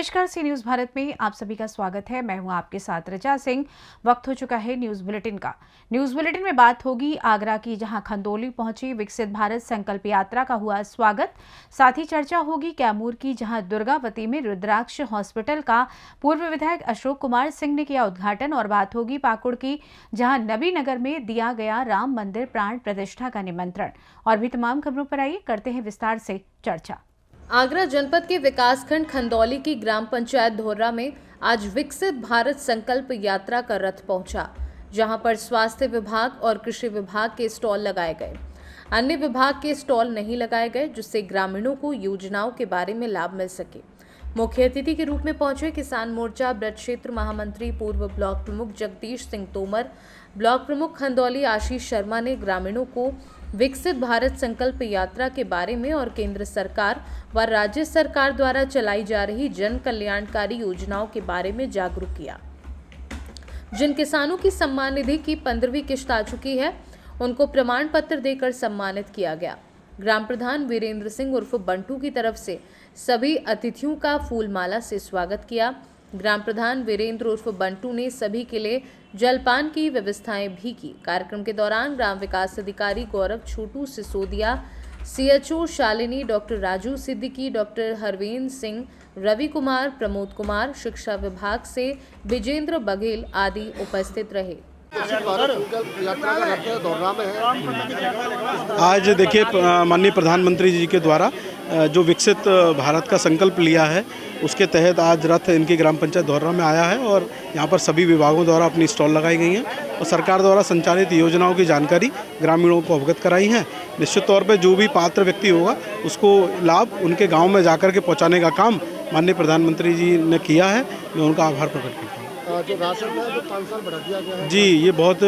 नमस्कार, सी न्यूज़ भारत में आप सभी का स्वागत है। मैं हूं आपके साथ रजा सिंह। वक्त हो चुका है न्यूज़ बुलेटिन का। न्यूज़ बुलेटिन में बात होगी आगरा की, जहां खंदौली पहुंची विकसित भारत संकल्प यात्रा का हुआ स्वागत। साथ ही चर्चा होगी कैमूर की, जहां दुर्गावती में रुद्राक्ष हॉस्पिटल का पूर्व विधायक अशोक कुमार सिंह ने किया उद्घाटन। और बात होगी पाकुड़ की, जहां नबीनगर में दिया गया राम मंदिर प्राण प्रतिष्ठा का निमंत्रण। और भी तमाम खबरों पर आइए करते हैं विस्तार से चर्चा। आगरा जनपद के विकासखंड खंदौली की ग्राम पंचायत धोर्रा में आज विकसित भारत संकल्प यात्रा का रथ पहुंचा, जहां पर स्वास्थ्य विभाग और कृषि विभाग के स्टॉल लगाए गए। अन्य विभाग के स्टॉल नहीं लगाए गए, जिससे ग्रामीणों को योजनाओं के बारे में लाभ मिल सके। मुख्य अतिथि के रूप में पहुंचे किसान मोर्चा ब्रज क्षेत्र महामंत्री पूर्व ब्लॉक प्रमुख जगदीश सिंह तोमर, ब्लॉक प्रमुख खंदौली आशीष शर्मा ने ग्रामीणों को विकसित भारत संकल्प यात्रा के बारे में और केंद्र सरकार व राज्य सरकार द्वारा चलाई जा रही जन कल्याणकारी योजनाओं के बारे में जागरूक किया। जिन किसानों की सम्मान निधि की 15वीं किश्त आ चुकी है, उनको प्रमाण पत्र देकर सम्मानित किया गया। ग्राम प्रधान वीरेंद्र सिंह उर्फ बंटू की तरफ से सभी अतिथियों का फूलमाला से स्वागत किया। ग्राम प्रधान वीरेंद्र उर्फ बंटू ने सभी के लिए जलपान की व्यवस्थाएं भी की। कार्यक्रम के दौरान ग्राम विकास अधिकारी Gaurav Chhotu Sisodia, CHO Shalini, doctor Raju Siddiqui, doctor Harvendra Singh, Ravi Kumar, Pramod Kumar, शिक्षा विभाग से विजेंद्र बघेल आदि उपस्थित रहे। आज देखिए, माननीय प्रधानमंत्री जी के द्वारा जो विकसित भारत का संकल्प लिया है, उसके तहत आज रथ इनकी ग्राम पंचायत धोर्रा में आया है और यहाँ पर सभी विभागों द्वारा अपनी स्टॉल लगाई गई हैं और सरकार द्वारा संचालित योजनाओं की जानकारी ग्रामीणों को अवगत कराई है। निश्चित तौर पे जो भी पात्र व्यक्ति होगा उसको लाभ उनके गाँव में जाकर के पहुँचाने का काम माननीय प्रधानमंत्री जी ने किया है। मैं उनका आभार प्रकट करता हूँ। जो राशन है जो 5 साल बढ़ा दिया गया है जी, ये बहुत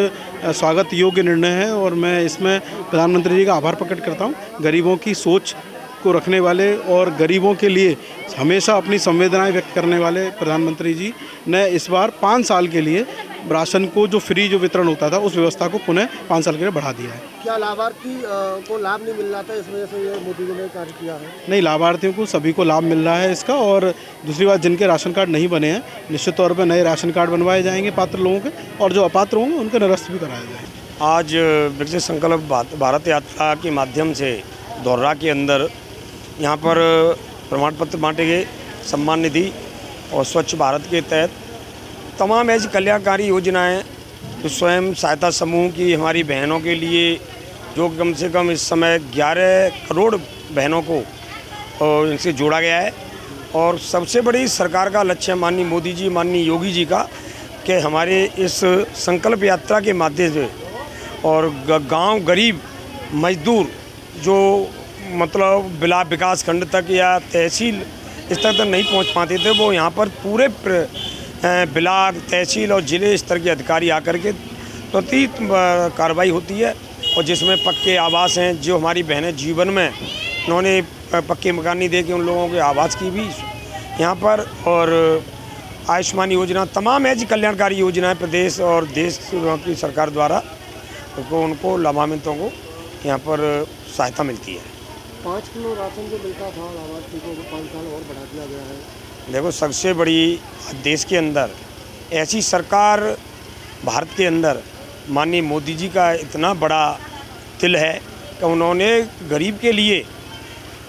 स्वागत योग्य निर्णय है और मैं इसमें प्रधानमंत्री जी का आभार प्रकट करता हूँ। गरीबों की सोच को रखने वाले और गरीबों के लिए हमेशा अपनी संवेदनाएं व्यक्त करने वाले प्रधानमंत्री जी ने इस बार 5 साल के लिए राशन को जो फ्री जो वितरण होता था उस व्यवस्था को पुनः 5 साल के लिए बढ़ा दिया है। क्या लाभार्थी को लाभ नहीं मिल रहा था, इस वजह से ये मोदी जी ने कार्य किया है? नहीं, लाभार्थियों को सभी को लाभ मिल रहा है इसका। और दूसरी बात, जिनके राशन कार्ड नहीं बने हैं निश्चित तौर पर नए राशन कार्ड बनवाए जाएंगे पात्र लोगों के, और जो अपात्र होंगे उनके निरस्त भी कराए जाएंगे। आज विकसित संकल्प भारत यात्रा के माध्यम से धोर्रा के अंदर यहाँ पर प्रमाण पत्र बांटे गए, सम्मान निधि और स्वच्छ भारत के तहत तमाम ऐसी कल्याणकारी योजनाएं जो स्वयं सहायता समूह की हमारी बहनों के लिए, जो कम से कम इस समय 11 करोड़ बहनों को इनसे जोड़ा गया है। और सबसे बड़ी सरकार का लक्ष्य माननीय मोदी जी, माननीय योगी जी का, कि हमारे इस संकल्प यात्रा के माध्यम से और गांव गरीब मजदूर जो मतलब ब्लॉक विकास खंड तक या तहसील स्तर तक नहीं पहुंच पाते थे, वो यहाँ पर पूरे ब्लॉक, तहसील और ज़िले स्तर के अधिकारी आकर के त्वरित कार्रवाई होती है। और जिसमें पक्के आवास हैं, जो हमारी बहनें जीवन में उन्होंने पक्के मकान नहीं दे के उन लोगों के आवास की भी यहाँ पर, और आयुष्मान योजना, तमाम ऐसी कल्याणकारी योजनाएं प्रदेश और देश की सरकार द्वारा उनको लाभान्वितों को यहाँ पर सहायता मिलती है। 5 किलो राशन जो मिलता था लाभार्थी को 5 साल और बढ़ा दिया गया है। देखो, सबसे बड़ी देश के अंदर ऐसी सरकार, भारत के अंदर माननीय मोदी जी का इतना बड़ा दिल है कि उन्होंने गरीब के लिए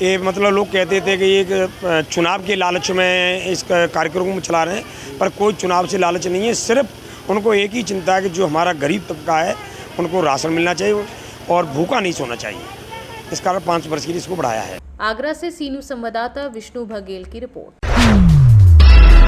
ये, मतलब लोग कहते थे कि ये चुनाव के लालच में इस कार्यक्रम को चला रहे हैं, पर कोई चुनाव से लालच नहीं है। सिर्फ उनको एक ही चिंता है कि जो हमारा गरीब तबका है उनको राशन मिलना चाहिए और भूखा नहीं सोना चाहिए। इस कारण 5 वर्ष के लिए इसको बढ़ाया है। आगरा से सीनू संवाददाता विष्णु बघेल की रिपोर्ट।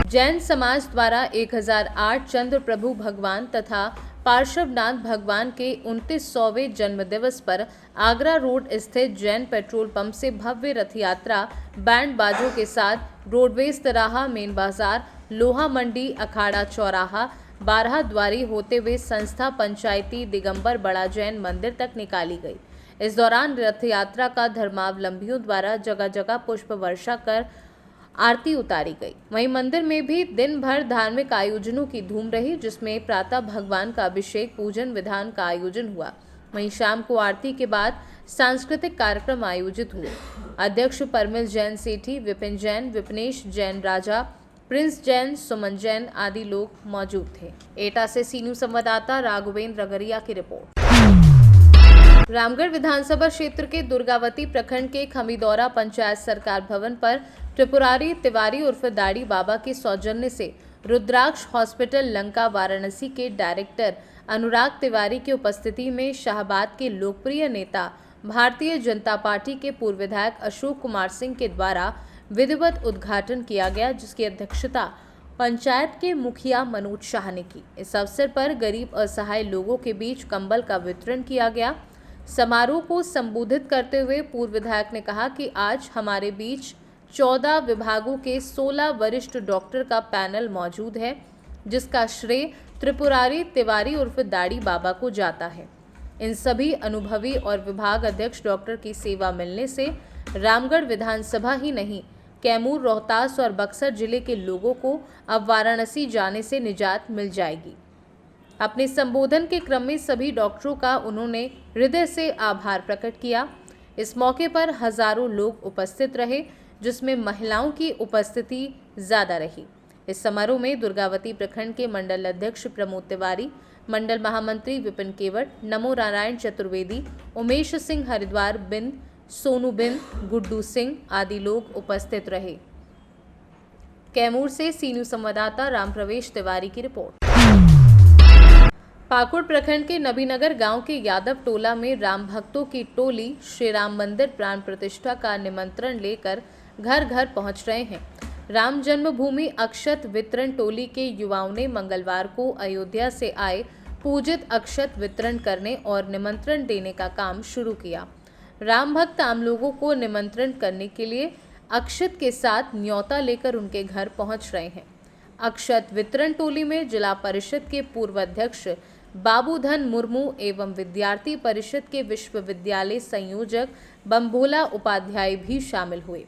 जैन समाज द्वारा 1008 चंद्र प्रभु भगवान तथा पार्श्वनाथ भगवान के 2900वें जन्म दिवस पर आगरा रोड स्थित जैन पेट्रोल पंप से भव्य रथ यात्रा बैंड बाजों के साथ रोडवेज तिराहा, मेन बाजार, लोहा मंडी, अखाड़ा चौराहा, 12 द्वारी होते हुए संस्था पंचायती दिगंबर बड़ा जैन मंदिर तक निकाली गई। इस दौरान रथ यात्रा का धर्मावलंबियों द्वारा जगह जगह पुष्प वर्षा कर आरती उतारी गई। वहीं मंदिर में भी दिन भर धार्मिक आयोजनों की धूम रही, जिसमें प्रातः भगवान का अभिषेक पूजन विधान का आयोजन हुआ। वहीं शाम को आरती के बाद सांस्कृतिक कार्यक्रम आयोजित हुए। अध्यक्ष परमिल जैन सेठी, विपिन जैन, विपनेश जैन राजा, प्रिंस जैन, सुमन जैन आदि लोग मौजूद थे। एटा से सी न्यूज़ संवाददाता राघवेंद्र रगरिया की रिपोर्ट। रामगढ़ विधानसभा क्षेत्र के दुर्गावती प्रखंड के खमीदौरा पंचायत सरकार भवन पर त्रिपुरारी तिवारी उर्फ दाढ़ी बाबा के सौजन्य से रुद्राक्ष हॉस्पिटल लंका वाराणसी के डायरेक्टर अनुराग तिवारी की उपस्थिति में शाहबाद के लोकप्रिय नेता भारतीय जनता पार्टी के पूर्व विधायक अशोक कुमार सिंह के द्वारा विधिवत उद्घाटन किया गया, जिसकी अध्यक्षता पंचायत के मुखिया मनोज शाह ने की। इस अवसर पर गरीब असहाय लोगों के बीच कंबल का वितरण किया गया। समारोह को संबोधित करते हुए पूर्व विधायक ने कहा कि आज हमारे बीच 14 विभागों के 16 वरिष्ठ डॉक्टर का पैनल मौजूद है, जिसका श्रेय त्रिपुरारी तिवारी उर्फ दाढ़ी बाबा को जाता है। इन सभी अनुभवी और विभाग अध्यक्ष डॉक्टर की सेवा मिलने से रामगढ़ विधानसभा ही नहीं, कैमूर, रोहतास और बक्सर जिले के लोगों को अब वाराणसी जाने से निजात मिल जाएगी। अपने संबोधन के क्रम में सभी डॉक्टरों का उन्होंने हृदय से आभार प्रकट किया। इस मौके पर हजारों लोग उपस्थित रहे, जिसमें महिलाओं की उपस्थिति ज्यादा रही। इस समारोह में दुर्गावती प्रखंड के मंडल अध्यक्ष प्रमोद तिवारी, मंडल महामंत्री विपिन केवट, नमो नारायण चतुर्वेदी, उमेश सिंह हरिद्वार बिंद, सोनू बिंद, गुड्डू सिंह आदि लोग उपस्थित रहे। कैमूर से सी न्यूज़ संवाददाता राम प्रवेश तिवारी की रिपोर्ट। पाकुड़ प्रखंड के नबीनगर गांव के यादव टोला में राम भक्तों की टोली श्री राम मंदिर प्राण प्रतिष्ठा का निमंत्रण लेकर घर घर पहुंच रहे हैं। राम जन्मभूमि अक्षत वितरण टोली के युवाओं ने मंगलवार को अयोध्या से आए पूजित अक्षत वितरण करने और निमंत्रण देने का काम शुरू किया। राम भक्त आम लोगों को निमंत्रण करने के लिए अक्षत के साथ न्योता लेकर उनके घर पहुंच रहे हैं। अक्षत वितरण टोली में जिला परिषद के पूर्व अध्यक्ष बाबूधन मुर्मू एवं विद्यार्थी परिषद के विश्वविद्यालय संयोजक बम्भोला उपाध्याय भी शामिल हुए।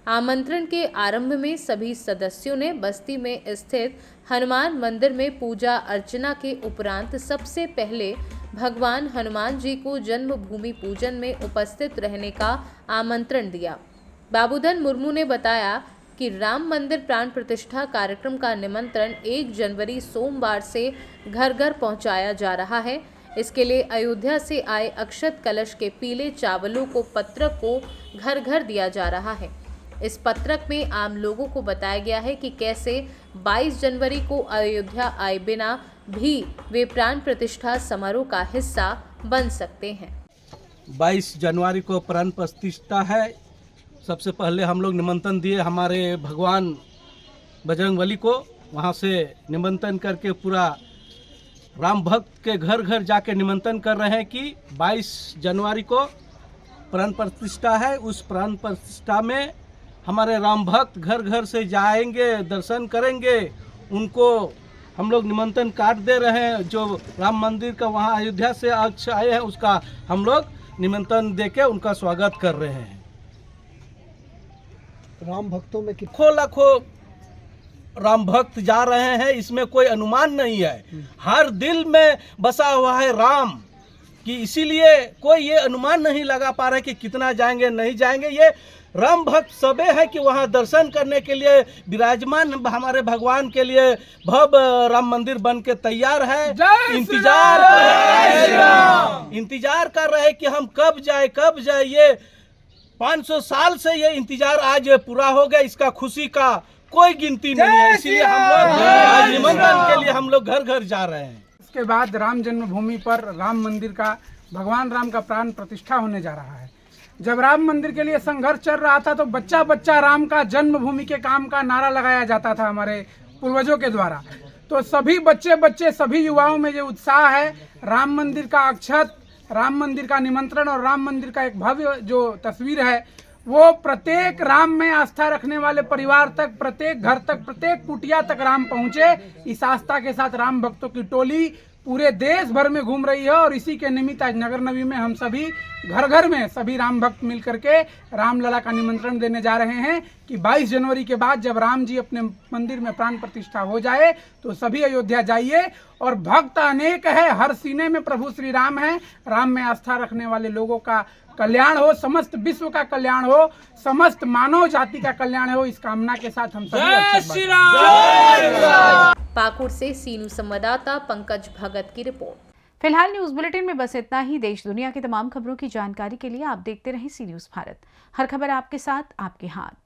आमंत्रण के आरंभ में सभी सदस्यों ने बस्ती में स्थित हनुमान मंदिर में पूजा अर्चना के उपरांत सबसे पहले भगवान हनुमान जी को जन्मभूमि पूजन में उपस्थित रहने का आमंत्रण दिया। बाबूधन मुर्मू ने बताया कि राम मंदिर प्राण प्रतिष्ठा कार्यक्रम का निमंत्रण 1 जनवरी सोमवार से घर घर पहुंचाया जा रहा है। इसके लिए अयोध्या से आए अक्षत कलश के पीले चावलों को पत्रक को घर घर दिया जा रहा है। इस पत्रक में आम लोगों को बताया गया है कि कैसे 22 जनवरी को अयोध्या आए बिना भी वे प्राण प्रतिष्ठा समारोह का हिस्सा बन सकते हैं। 22 जनवरी को प्राण प्रतिष्ठा है। सबसे पहले हम लोग निमंत्रण दिए हमारे भगवान बजरंगबली को, वहाँ से निमंत्रण करके पूरा राम भक्त के घर घर जाके निमंत्रण कर रहे हैं कि 22 जनवरी को प्राण प्रतिष्ठा है। उस प्राण प्रतिष्ठा में हमारे राम भक्त घर घर से जाएंगे, दर्शन करेंगे। उनको हम लोग निमंत्रण कार्ड दे रहे हैं। जो राम मंदिर का वहाँ अयोध्या से आए हैं उसका हम लोग निमंत्रण देके उनका स्वागत कर रहे हैं। राम भक्तों में लाखों राम भक्त जा रहे हैं, इसमें कोई अनुमान नहीं है। हर दिल में बसा हुआ है राम कि इसीलिए कोई ये अनुमान नहीं लगा पा रहे कि कितना जाएंगे नहीं जाएंगे। ये राम भक्त सबे है कि वहाँ दर्शन करने के लिए विराजमान हमारे भगवान के लिए भव्य राम मंदिर बन के तैयार है। इंतजार कर रहे हैं कि हम कब जाए। ये 500 साल से ये इंतजार आज पूरा हो गया। इसका खुशी का कोई गिनती नहीं है, इसलिए हम लोग आज निमंत्रण के लिए हम लोग घर घर जा रहे हैं। इसके बाद राम जन्मभूमि पर राम मंदिर का भगवान राम का प्राण प्रतिष्ठा होने जा रहा है। जब राम मंदिर के लिए संघर्ष चल रहा था तो बच्चा बच्चा राम का जन्मभूमि के काम का नारा लगाया जाता था हमारे पूर्वजों के द्वारा। तो सभी बच्चे सभी युवाओं में जो उत्साह है, राम मंदिर का अक्षत, राम मंदिर का निमंत्रण और राम मंदिर का एक भव्य जो तस्वीर है, वो प्रत्येक राम में आस्था रखने वाले परिवार तक, प्रत्येक घर तक, प्रत्येक कुटिया तक राम पहुंचे। इस आस्था के साथ राम भक्तों की टोली पूरे देश भर में घूम रही है। और इसी के निमित्त आज नगर नवी में हम सभी घर घर में सभी राम भक्त मिल करके रामलला का निमंत्रण देने जा रहे हैं कि 22 जनवरी के बाद जब राम जी अपने मंदिर में प्राण प्रतिष्ठा हो जाए तो सभी अयोध्या जाइए। और भक्त अनेक है, हर सीने में प्रभु श्री राम है। राम में आस्था रखने वाले लोगों का कल्याण हो, समस्त विश्व का कल्याण हो, समस्त मानव जाति का कल्याण हो, इस कामना के साथ हम सभी पाकुड़ से सीनू संवाददाता पंकज भगत की रिपोर्ट। फिलहाल न्यूज बुलेटिन में बस इतना ही। देश दुनिया की तमाम खबरों की जानकारी के लिए आप देखते रहें सी न्यूज भारत। हर खबर आपके साथ, आपके हाथ।